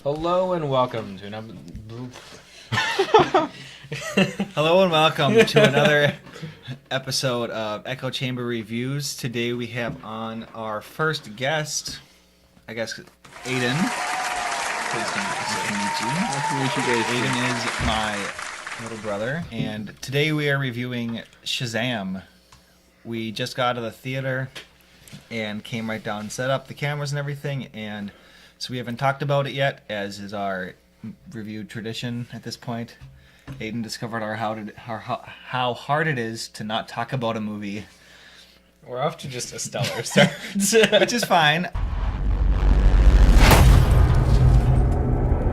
Hello and welcome to another. Hello and welcome to another episode of Echo Chamber Reviews. Today we have on our first guest, I guess, Aiden. Nice to meet you guys. Aiden is my little brother, and today we are reviewing Shazam. We just got out of the theater and came right down and set up the cameras and everything, and so we haven't talked about it yet, as is our review tradition at this point. Aiden discovered how hard it is to not talk about a movie. We're off to just a stellar start. Which is fine.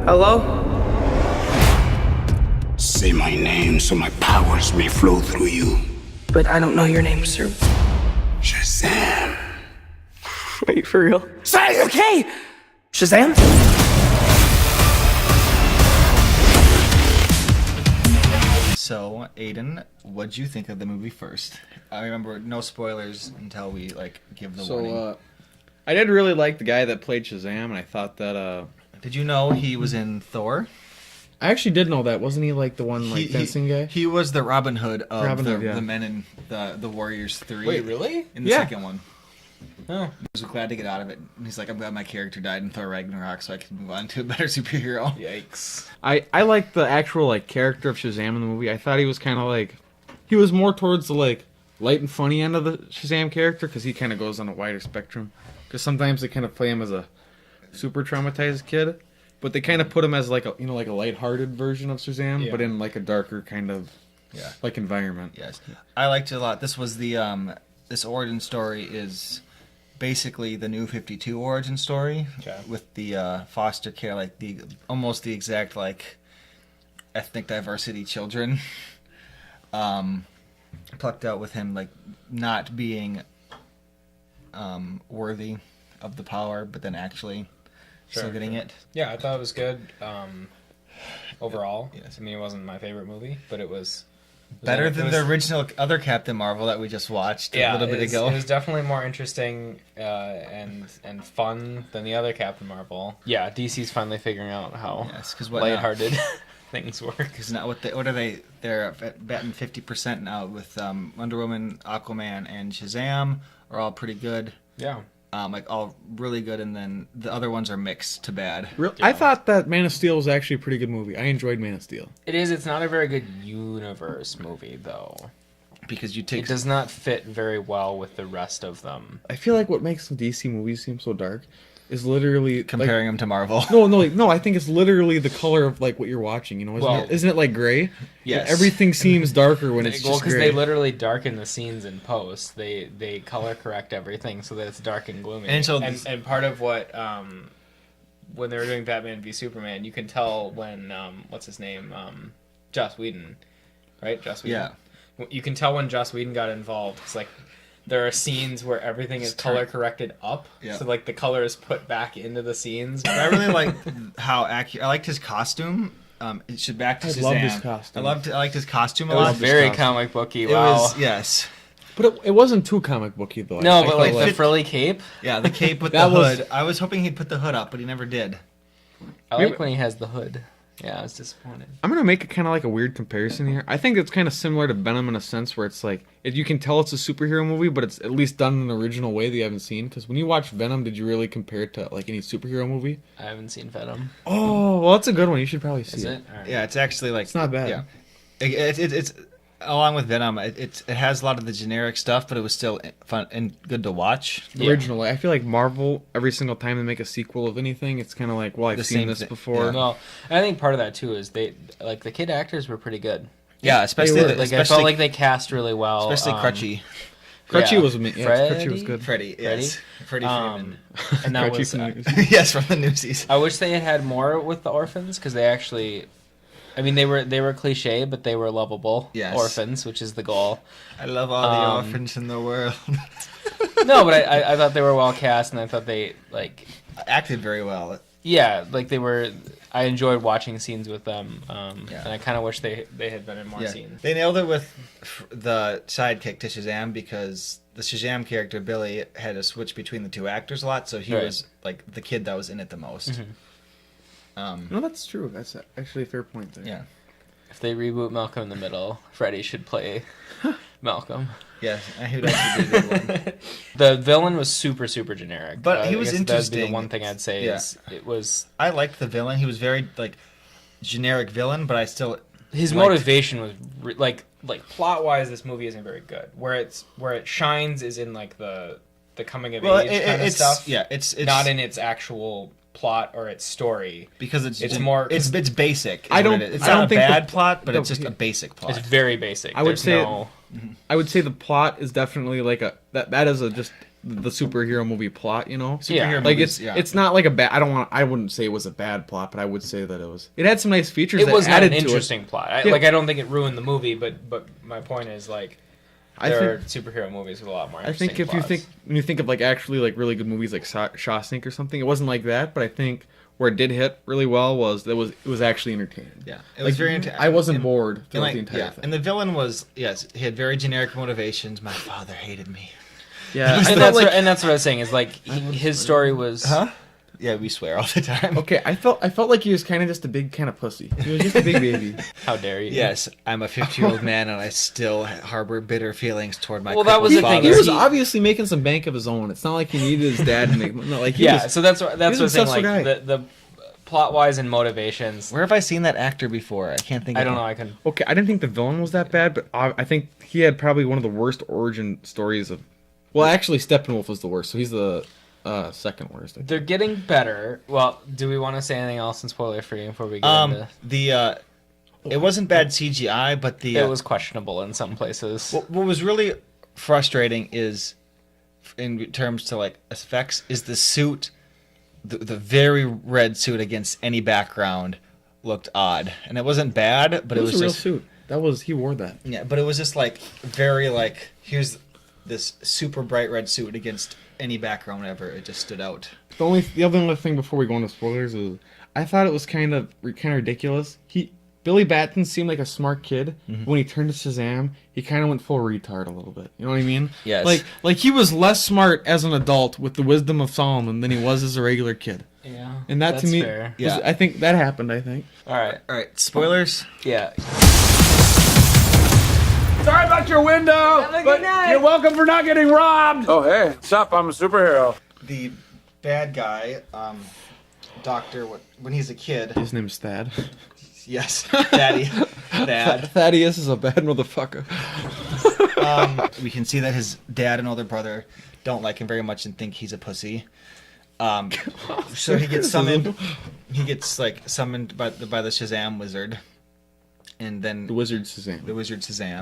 Hello? Say my name so my powers may flow through you. But I don't know your name, sir. Shazam. Wait, for real? Say, okay! Shazam? So, Aiden, what'd you think of the movie first? I remember no spoilers until we give the warning. I did really like the guy that played Shazam, and I thought that Did you know he was in Thor? I actually did know that. Wasn't he the one fencing guy? He was the Robin Hood of yeah. the Men in the Warriors 3. Wait, really? In the Yeah. second one. Oh. I was glad to get out of it. He's like, I'm glad my character died in Thor Ragnarok so I can move on to a better superhero. Yikes. I liked the actual character of Shazam in the movie. I thought he was kind of he was more towards the light and funny end of the Shazam character, because he kind of goes on a wider spectrum. Because sometimes they kind of play him as a super traumatized kid, but they kind of put him as a lighthearted version of Shazam, Yeah. but in a darker kind of environment. Yes. I liked it a lot. This was the this origin story is basically the New 52 origin story, Okay. with the foster care, almost the exact ethnic diversity children plucked out, with him not being worthy of the power, but then actually still getting it. Yeah, I thought it was good. Overall, Yes. I mean, it wasn't my favorite movie, but it was Better than the original other Captain Marvel that we just watched a little bit ago. It was definitely more interesting and fun than the other Captain Marvel. Yeah, DC's finally figuring out how lighthearted things work. Because now what are they? They're batting 50% now with Wonder Woman, Aquaman, and Shazam are all pretty good. Yeah. All really good, and then the other ones are mixed to bad. I thought that Man of Steel was actually a pretty good movie. I enjoyed Man of Steel. It is. It's not a very good universe movie, though. Because you take It does not fit very well with the rest of them. I feel like what makes the DC movies seem so dark is literally comparing them to Marvel. No. I think it's literally the color of what you're watching. Isn't it gray? Yes. Everything seems darker when it's just because gray. they literally darken the scenes in post. They color correct everything so that it's dark and gloomy. And part of what when they were doing Batman v Superman, you can tell when what's his name, Joss Whedon, right? Joss Whedon. Yeah. You can tell when Joss Whedon got involved. It's there are scenes where everything is color corrected up, so the color is put back into the scenes. But I really like how accurate. I liked his costume. It should back to Shazam. I loved his costume. I liked his costume a It lot. was very comic booky. It Wow. was, yes. But it wasn't too comic booky though. No, I but felt the frilly cape. Yeah, the cape with the hood. I was hoping he'd put the hood up, but he never did. I like when he has the hood. Yeah, I was disappointed. I'm gonna make it kind of a weird comparison here. I think it's kind of similar to Venom in a sense where it's you can tell it's a superhero movie, but it's at least done in an original way that you haven't seen. Because when you watch Venom, did you really compare it to any superhero movie? I haven't seen Venom. Oh, well, that's a good one. You should probably see Is it. it? All right. Yeah, it's actually It's not bad. Yeah, it's along with Venom. It has a lot of the generic stuff, but it was still fun and good to watch. Original. I feel like Marvel, every single time they make a sequel of anything, it's kind of I've seen this before. Yeah. Well, I think part of that too is they the kid actors were pretty good. Yeah, especially I felt like they cast really well. especially Crutchy. Crutchy was Crutchy was Freddie? good. Freddie. Yes. Freddie Freeman. And that Crutchy was. from the- Yes, from the Newsies. I wish they had had more with the orphans because they actually. I mean, they were cliche, but they were lovable orphans, which is the goal. I love all the orphans in the world. No, but I thought they were well cast, and I thought they acted very well. Yeah, like they were. I enjoyed watching scenes with them, and I kind of wish they had been in more scenes. They nailed it with the sidekick to Shazam because the Shazam character Billy had to switch between the two actors a lot, so he was like the kid that was in it the most. No, that's true. That's actually a fair point there. Yeah. If they reboot Malcolm in the Middle, Freddy should play Malcolm. Yeah, I would actually be a good one. The villain was super that'd But he was interesting. That'd be the one thing I'd say is it was. I liked the villain. He was very like generic villain, but I still his motivation was like plot wise. This movie isn't very good. Where it shines is in like the coming of age kind of stuff. Yeah, it's not in its actual plot or its story because it's more it's basic. I don't. It's I not don't a think bad plot, but it's just a basic plot. It's very basic. I would say the plot is definitely like that is just the superhero movie plot, you know. Superhero like movies, it's not like a bad. I wouldn't say it was a bad plot, but I would say that it had some nice features. It was that not added an to interesting plot. I don't think it ruined the movie, but my point is like. There are superhero movies with a lot more. I think when you think of like actually like really good movies like Shawshank or something, it wasn't like that. But I think where it did hit really well was it was actually entertaining. Yeah, it was very entertaining. I wasn't bored throughout the entire thing. And the villain was he had very generic motivations. My father hated me. Yeah, and that's what I was saying is like his story was. Huh? Yeah, we swear all the time. Okay, I felt like he was kind of just a big kind of pussy. He was just a big baby. How dare you? Yes, I'm a 50-year-old man and I still harbor bitter feelings toward my that was the father. thing. He was obviously making some bank of his own. It's not like he needed his dad to make. No, like so that's what I'm saying. Like the plot wise and motivations. Where have I seen that actor before? I can't think. I don't know. I can. Okay, I didn't think the villain was that bad, but I think he had probably one of the worst origin stories of. Well, actually, Steppenwolf was the worst, so he's the. Second worst. They're getting better. Well, do we want to say anything else in spoiler free before we get into it wasn't bad CGI, but it was questionable in some places. What was really frustrating is, in terms to like effects, is the suit, the very red suit against any background looked odd, and it wasn't bad, but it was a real just suit. He wore that. Yeah, but it was just like very like here's this super bright red suit against any background ever. It just stood out. The other thing before we go into spoilers is I thought it was kind of ridiculous. Billy Batson seemed like a smart kid. When he turned to Shazam, he kind of went full retard a little bit. You know what I mean? Yes. Like he was less smart as an adult with the wisdom of Solomon than he was as a regular kid. Yeah. And that to me, fair. I think that happened. I think. All right. Spoilers. Yeah. Sorry about your window, but you're welcome for not getting robbed. Oh, hey, what's up? I'm a superhero. The bad guy, Doctor, when he's a kid. His name's Thad. Yes, Daddy. Thad. Thaddeus is a bad motherfucker. We can see that his dad and older brother don't like him very much and think he's a pussy. So he gets summoned. He gets like summoned by the Shazam wizard. And then the wizard Shazam.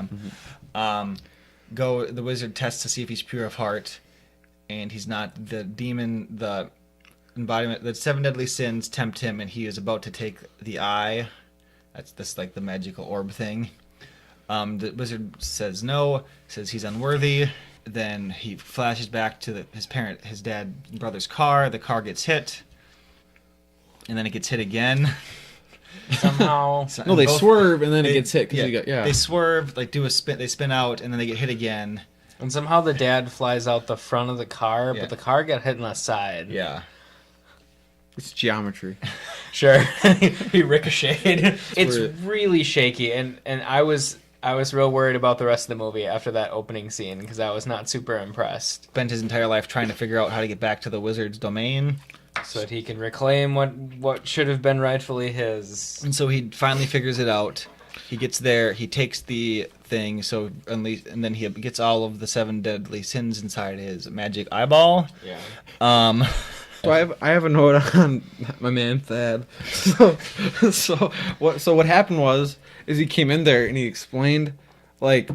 The wizard tests to see if he's pure of heart, and he's not. The demon, the embodiment, the 7 deadly sins tempt him, and he is about to take the eye. That's this like the magical orb thing. The wizard says no, says he's unworthy. Then he flashes back to his dad, brother's car. The car gets hit, and then it gets hit again. Somehow. No, they swerve and then it gets hit. They swerve, like do a spin, they spin out, and then they get hit again. And somehow the dad flies out the front of the car, but the car got hit in the side. Yeah. It's geometry. Sure. He ricocheted. It's really shaky, and I was real worried about the rest of the movie after that opening scene because I was not super impressed. Spent his entire life trying to figure out how to get back to the wizard's domain. So that he can reclaim what should have been rightfully his. And so he finally figures it out. He gets there. He takes the thing. And then he gets all of the 7 deadly sins inside his magic eyeball. Yeah. So I have a note on my man Thad. So what happened was he came in there and he explained like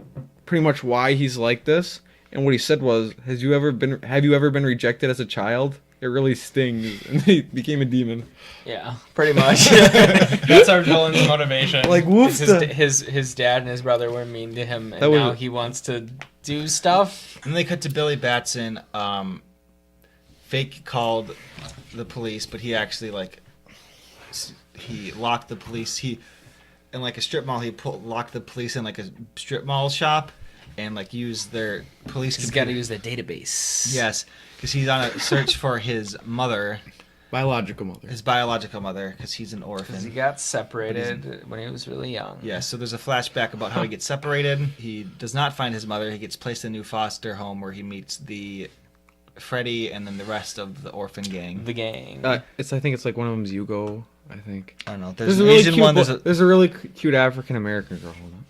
pretty much why he's like this. And what he said was, have you ever been rejected as a child? It really stings, and he became a demon. Yeah, pretty much. That's our villain's motivation. Like, woof. His dad and his brother were mean to him, and now he wants to do stuff. And they cut to Billy Batson fake called the police, but he actually like he locked the police. He in like a strip mall. He locked the police in like a strip mall shop and like used their police. He's got to use their database. Yes, because he's on a search for his mother. Biological mother. His biological mother, because he's an orphan. Because he got separated when he was really young. Yeah, so there's a flashback about how he gets separated. He does not find his mother. He gets placed in a new foster home where he meets the Freddy and then the rest of the orphan gang. The gang. I think it's like one of them's Hugo. I think. I don't know. There's an Asian one. There's a really cute African American girl. Hold on.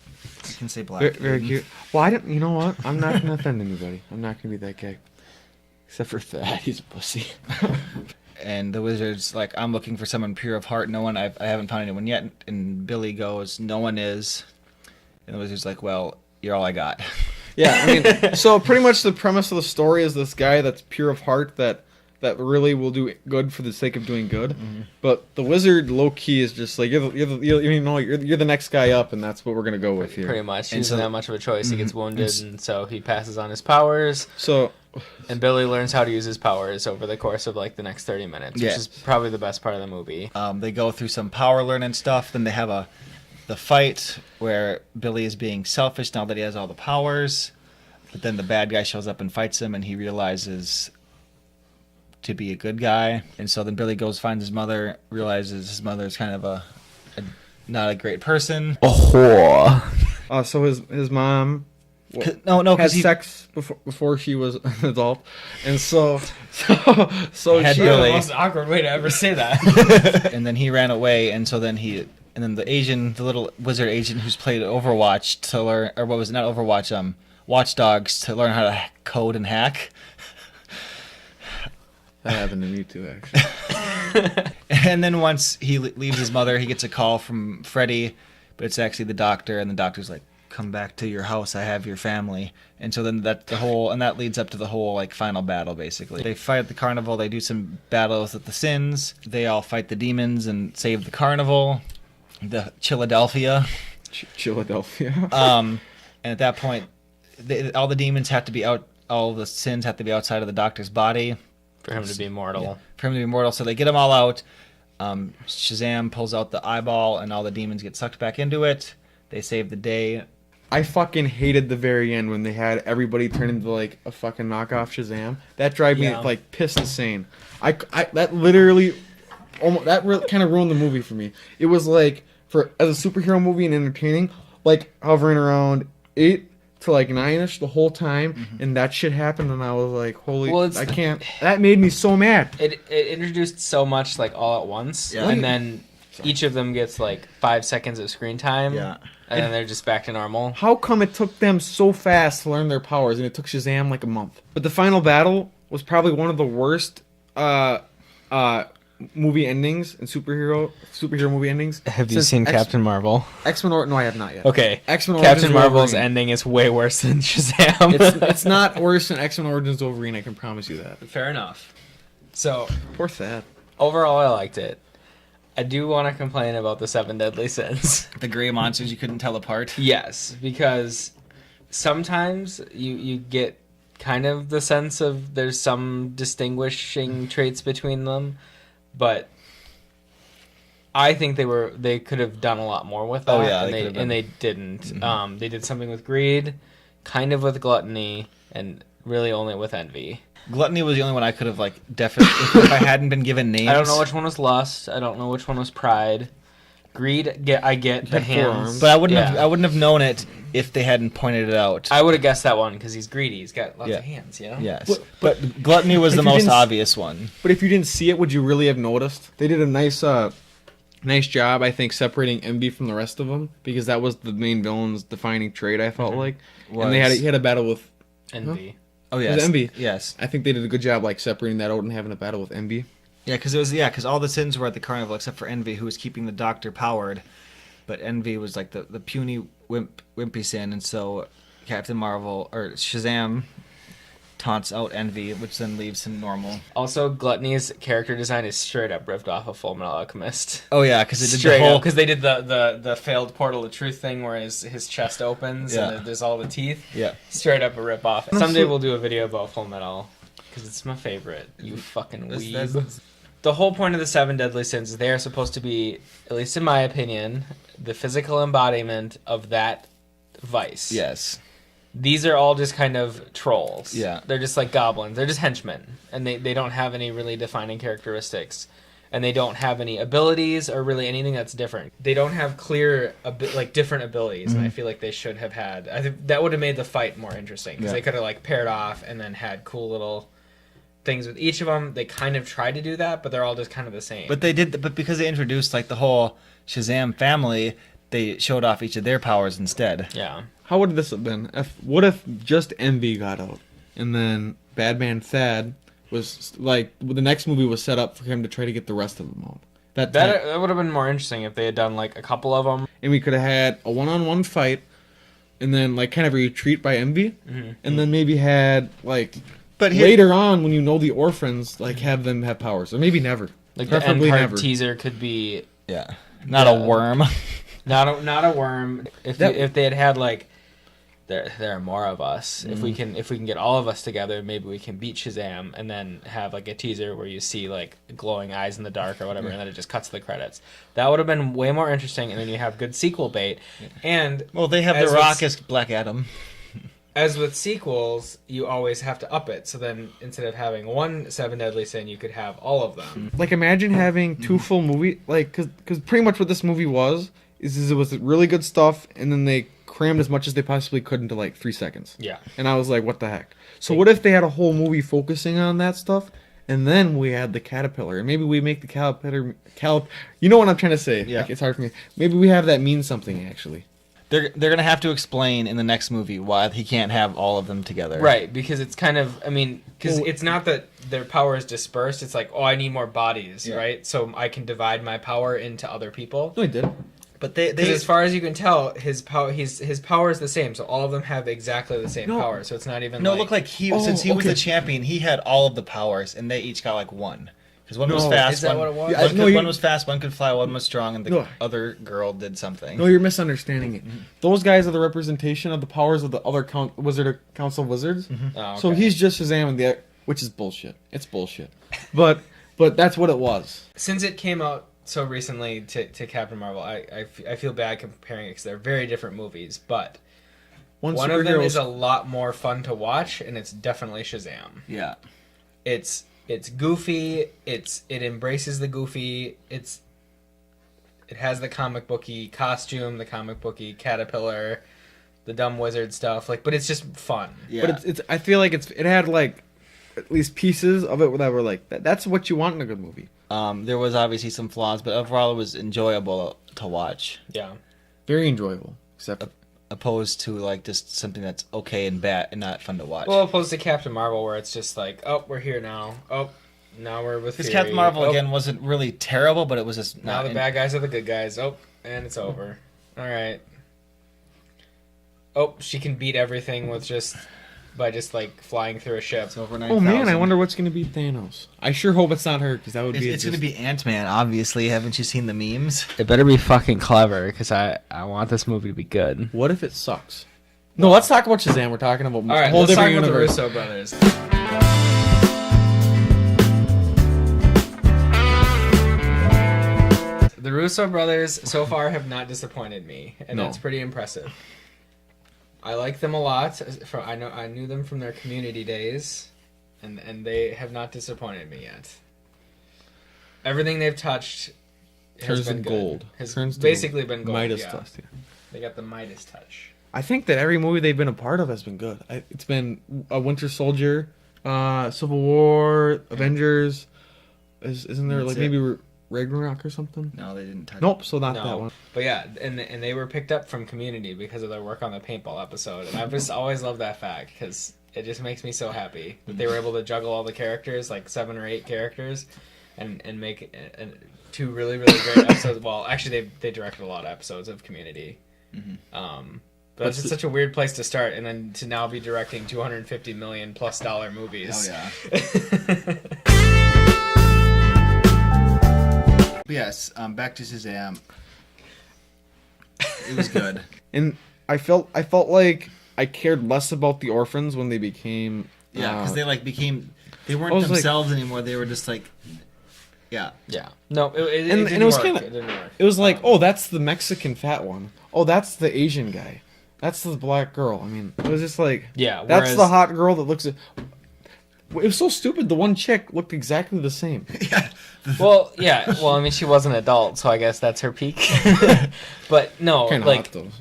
You can say black. Very cute. Well, I don't. You know what? I'm not gonna offend anybody. I'm not gonna be that guy. Except for that, he's a pussy. And the wizard's like, I'm looking for someone pure of heart. No one, I haven't found anyone yet. And Billy goes, no one is. And the wizard's like, well, you're all I got. Yeah, I mean, so pretty much the premise of the story is this guy that's pure of heart that really will do good for the sake of doing good. Mm-hmm. But the wizard, low key, is just like you're the next guy up, and that's what we're gonna go with here. Pretty much, he doesn't have much of a choice. He gets wounded, and so he passes on his powers. And Billy learns how to use his powers over the course of like the next 30 minutes, which is probably the best part of the movie. They go through some power learning stuff. Then they have the fight where Billy is being selfish now that he has all the powers. But then the bad guy shows up and fights him, and he realizes to be a good guy. And so then Billy goes, finds his mother, realizes his mother is kind of not a great person. A whore. So his mom... had sex before she was an adult, and so she the most awkward way to ever say that. And then he ran away, and so then the little wizard agent who's played Overwatch to learn, or what was it, not Overwatch, Watch Dogs, to learn how to code and hack. That happened to me too, actually. And then once he leaves his mother, he gets a call from Freddy, but it's actually the doctor, and the doctor's like, come back to your house, I have your family. And so then that leads up to the whole like final battle. Basically they fight at the carnival, they do some battles with the sins, they all fight the demons and save the carnival, the Philadelphia. And at that point all the demons have to be out, all the sins have to be outside of the doctor's body for him to be immortal. So they get them all out. Shazam pulls out the eyeball and all the demons get sucked back into it. They save the day. I fucking hated the very end when they had everybody turn into like a fucking knockoff Shazam. That drive me like piss insane. That literally, kind of ruined the movie for me. It was like as a superhero movie and entertaining, like hovering around 8 to like 9ish the whole time, and that shit happened, and I was like, holy, I can't. That made me so mad. It introduced so much like all at once, and then each of them gets like 5 seconds of screen time. Yeah. And then they're just back to normal. How come it took them so fast to learn their powers, and it took Shazam like a month? But the final battle was probably one of the worst movie endings and superhero movie endings. Have you seen Captain Marvel? X-Men no, I have not yet. Okay. Captain Marvel's ending is way worse than Shazam. It's not worse than X-Men Origins Wolverine, I can promise you that. Fair enough. So, poor Thad. Overall, I liked it. I do want to complain about the 7 deadly sins. The gray monsters you couldn't tell apart? Yes, because sometimes you get kind of the sense of there's some distinguishing traits between them, but I think they could have done a lot more with that. Oh yeah, and they didn't. Mm-hmm. They did something with greed, kind of with gluttony, and really only with envy. Gluttony was the only one I could have like definitely if I hadn't been given names. I don't know which one was lust. I don't know which one was pride. Greed, I get the hands, but I wouldn't have known it if they hadn't pointed it out. I would have guessed that one because he's greedy. He's got lots of hands, you know. Yes, but gluttony was the most obvious one. But if you didn't see it, would you really have noticed? They did a nice job, I think, separating envy from the rest of them, because that was the main villain's defining trait. I felt like, and he had a battle with envy. Huh? Oh yes, envy. Yes, I think they did a good job like separating that out and having a battle with envy. Yeah, because all the sins were at the carnival except for envy, who was keeping the doctor powered, but envy was like the puny wimpy sin, and so Captain Marvel or Shazam taunts out envy, which then leaves him normal. Also, Gluttony's character design is straight up ripped off of Full Metal Alchemist. Oh yeah, because they did the failed portal of truth thing where his chest opens and there's all the teeth. Yeah, straight up a rip off. Someday we'll do a video about Full Metal. because it's my favorite. You fucking weeb. The whole point of the 7 deadly sins is they are supposed to be, at least in my opinion, the physical embodiment of that vice. Yes. These are all just kind of trolls. Yeah. They're just like goblins. They're just henchmen. And they don't have any really defining characteristics. And they don't have any abilities or really anything that's different. They don't have clear, different abilities. And I feel like they should have had. I think that would have made the fight more interesting. Because they could have, paired off and then had cool little things with each of them. They kind of tried to do that, but they're all just kind of the same. But but because they introduced, the whole Shazam family, they showed off each of their powers instead. Yeah. How would this have been? What if just Envy got out, and then Badman Thad was the next movie was set up for him to try to get the rest of them out. That would have been more interesting if they had done a couple of them, and we could have had a one-on-one fight, and then kind of a retreat by Envy, and then maybe had But later on, when you know the orphans, have them have powers, or maybe never. Preferably the end part teaser could be not a worm, not a worm. If they had there are more of us. If we can get all of us together, maybe we can beat Shazam, and then have a teaser where you see glowing eyes in the dark or whatever, and then it just cuts to the credits. That would have been way more interesting, and then you have good sequel bait. And they have The Rock as Black Adam. As with sequels, you always have to up it. So then, instead of having one 7 deadly sin, you could have all of them. Imagine having 2 full movie, because pretty much what this movie was is it was really good stuff, and then they crammed as much as they possibly could into 3 seconds. Yeah. And I was like, what the heck? So what if they had a whole movie focusing on that stuff, and then we had the caterpillar, and maybe we make the caterpillar. You know what I'm trying to say? Yeah. It's hard for me. Maybe we have that mean something actually. They're gonna have to explain in the next movie why he can't have all of them together. Right, because it's kind of, because it's not that their power is dispersed. It's I need more bodies, right? So I can divide my power into other people. No, he did. But they as far as you can tell, his power is the same. So all of them have exactly the same power. So it's not even. No, it looked like since he was the champion, he had all of the powers, and they each got one. Because one was fast, is that what it was? One was fast, one could fly, one was strong, and the other girl did something. No, you're misunderstanding it. Those guys are the representation of the powers of the other Council of Wizards. Oh, okay. So he's just Shazam, which is bullshit. It's bullshit. But that's what it was. Since it came out so recently to Captain Marvel, I feel bad comparing it because they're very different movies, but one of them is a lot more fun to watch, and it's definitely Shazam. Yeah. It's goofy. It embraces the goofy. It has the comic booky costume, the comic booky caterpillar, the dumb wizard stuff. But it's just fun. Yeah. But it's I feel like it had at least pieces of it that were that's what you want in a good movie. There was obviously some flaws, but overall it was enjoyable to watch. Yeah. Very enjoyable, except opposed to just something that's okay and bad and not fun to watch. Well, opposed to Captain Marvel, where it's just we're here now. Oh, now we're with. Because Captain Marvel again wasn't really terrible, but it was just now the bad guys are the good guys. Oh, and it's over. All right. Oh, she can beat everything by flying through a ship. It's over 9,000. Oh man, I wonder what's going to be Thanos. I sure hope it's not her, because that would be. It's going to be Ant-Man, obviously. Haven't you seen the memes? It better be fucking clever, because I want this movie to be good. What if it sucks? No, let's talk about Shazam. We're talking about a whole different universe. All right, let's talk about the Russo brothers. The Russo brothers so far have not disappointed me, and that's pretty impressive. I like them a lot. I knew them from their Community days, and they have not disappointed me yet. Everything they've touched has been gold. Has basically been gold. Midas touch. Yeah. They got the Midas touch. I think that every movie they've been a part of has been good. It's been a Winter Soldier, Civil War, Avengers. Isn't there maybe Ragnarok or something? No, they didn't touch. Nope, so not that one. But yeah, and they were picked up from Community because of their work on the paintball episode, and I've just always loved that fact because it just makes me so happy that they were able to juggle all the characters, 7 or 8 characters, and make 2 really really great episodes. Well, actually, they directed a lot of episodes of Community. Mm-hmm. But it's just such a weird place to start, and then to now be directing $250 million+ movies. Oh yeah. Yes, back to Shazam. It was good. And I felt like I cared less about the orphans when they became... Yeah, because they became... They weren't themselves anymore. They were just like, yeah. No, it didn't it was work. kind of. It didn't work. It was like, oh, that's the Mexican fat one. Oh, that's the Asian guy. That's the black girl. I mean, it was just like, yeah. That's the hot girl that looks. It was so stupid. The one chick looked exactly the same. yeah. Well, I mean, she was an adult, so I guess that's her peak. But no, Kinda like hot,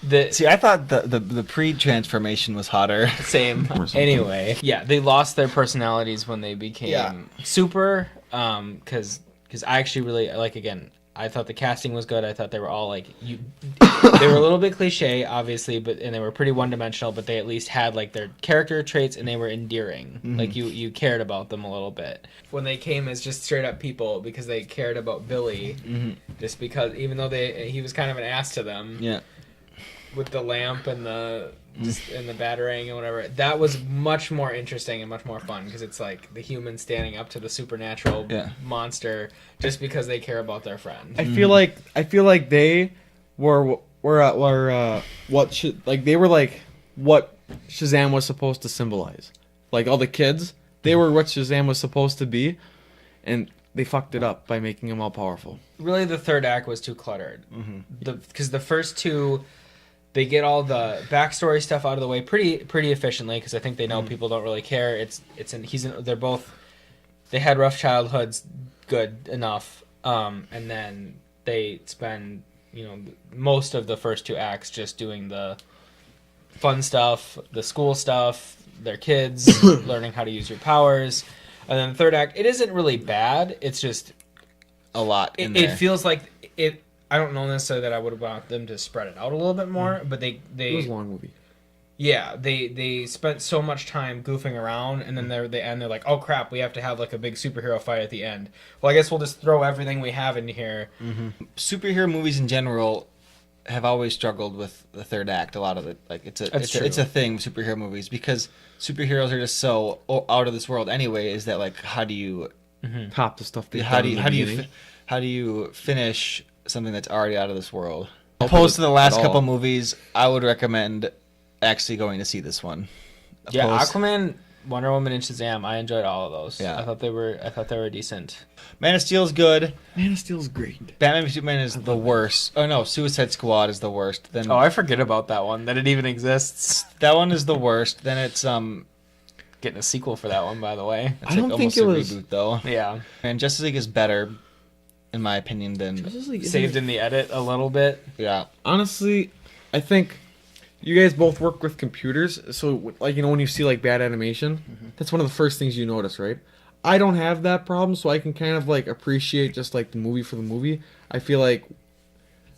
though. See, I thought the pre-transformation was hotter. Same. Anyway, yeah, they lost their personalities when they became super. Because I actually really like, again, I thought the casting was good. I thought they were all like they were a little bit cliche, obviously, and they were pretty one-dimensional. But they at least had like their character traits, and they were endearing. Mm-hmm. Like you cared about them a little bit when they came as just straight up people because they cared about Billy, just because even though he was kind of an ass to them. Yeah. With the lamp and the batarang and whatever, that was much more interesting and much more fun because it's like the human standing up to the supernatural monster just because they care about their friend. I feel like they were what they were like what Shazam was supposed to symbolize. Like all the kids, they were what Shazam was supposed to be, and they fucked it up by making him all powerful. Really, the third act was too cluttered. Because the first two. They get all the backstory stuff out of the way pretty efficiently because I think they know people don't really care. They had rough childhoods, good enough, and then they spend most of the first two acts just doing the fun stuff, the school stuff, their kids learning how to use your powers, and then the third act it isn't really bad. It's just a lot. It feels like it. I don't know necessarily that I would want them to spread it out a little bit more, but it was a long movie. Yeah, they spent so much time goofing around, and then they're like, oh crap, we have to have like a big superhero fight at the end. Well, I guess we'll just throw everything we have in here. Superhero movies in general have always struggled with the third act. A lot of it, like it's a thing with superhero movies because superheroes are just so out of this world anyway. Is that like how do you top the stuff? How do you finish something that's already out of this world? Opposed to the last couple movies, I would recommend actually going to see this one. Aquaman, Wonder Woman, and Shazam. I enjoyed all of those. Yeah, I thought they were decent. Man of Steel's good. Man of Steel's great. Batman v Superman is the worst. Oh no, Suicide Squad is the worst. Then I forget about that one. That it even exists. That one is the worst. Then it's getting a sequel for that one, by the way. It's I don't think it was reboot though. Yeah, and Justice League is better. In my opinion, than saved in the edit a little bit. Yeah. Honestly, I think you guys both work with computers, so like when you see like bad animation, that's one of the first things you notice, right? I don't have that problem, so I can kind of like appreciate just like the movie for the movie. I feel like,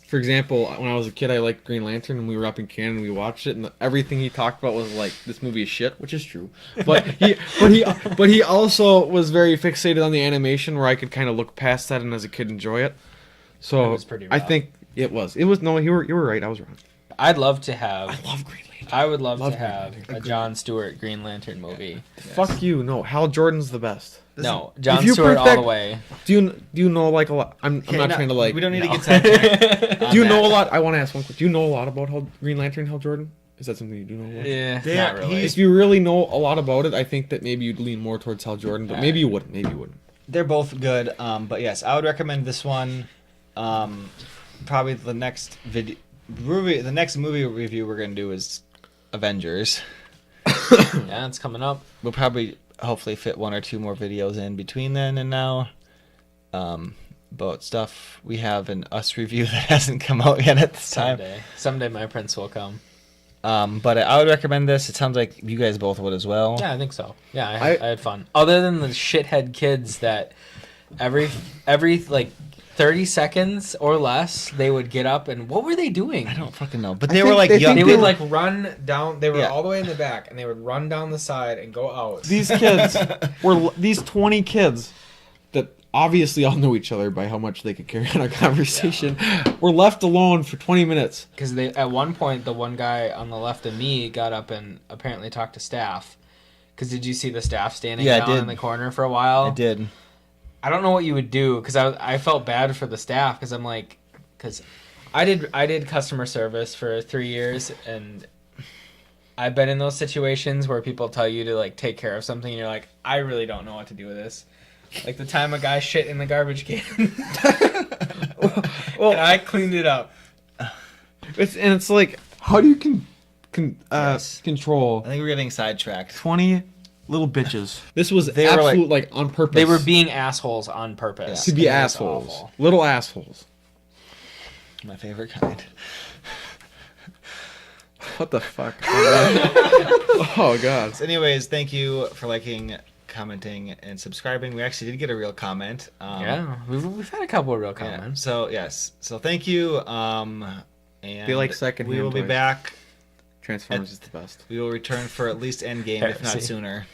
for example, when I was a kid, I liked Green Lantern, and we were up in Canada, and we watched it, and everything he talked about was like, this movie is shit, which is true. But he also was very fixated on the animation, where I could kind of look past that and as a kid enjoy it. So it was pretty rough. I think it was. No, you were right. I was wrong. I'd love to have. I love Green Lantern. I would love to have a Jon Stewart Green Lantern movie. Yes. Fuck you. No, Hal Jordan's the best. No, Jon Stewart all the way. Do you know like a lot? I'm not trying to like. We don't need to get sidetracked. Do you know a lot? I want to ask one question. Do you know a lot about Green Lantern, Hal Jordan? Is that something you do know about? Yeah, not really. If you really know a lot about it, I think that maybe you'd lean more towards Hal Jordan, but maybe you wouldn't. Maybe you wouldn't. They're both good, but yes, I would recommend this one. Probably the next the next movie review we're gonna do is Avengers. Yeah, it's coming up. We'll probably hopefully fit one or two more videos in between then and now. About stuff we have an Us review that hasn't come out yet at this time. Someday my prince will come. But I would recommend this. It sounds like you guys both would as well. Yeah, I think so. Yeah, I had fun. Other than the shithead kids that every like 30 seconds or less they would get up and what were they doing? I don't fucking know. But they were like young. They would like run down. They were all the way in the back and they would run down the side and go out. These kids were these 20 kids that obviously all know each other by how much they could carry on a conversation. Yeah. Were left alone for 20 minutes. Because they at one point the one guy on the left of me got up and apparently talked to staff. Because did you see the staff standing down in the corner for a while? I did. I don't know what you would do because I felt bad for the staff because I'm like, because I did customer service for 3 years and I've been in those situations where people tell you to like take care of something, and you're like, I really don't know what to do with this. Like the time a guy shit in the garbage can. Well, and I cleaned it up. It's like, how do you control I think we're getting sidetracked. 20 little bitches? This was They were absolute like on purpose. They were being assholes on purpose. to be assholes, little assholes. My favorite kind. What the fuck? Oh god. So anyways, thank you for liking, commenting, and subscribing. We actually did get a real comment. Yeah, we've had a couple of real Yeah, comments. so yes, so thank you. And They like secondhand we will be toys. back. Transformers is the best. We will return for at least Endgame, if not Heresy. sooner.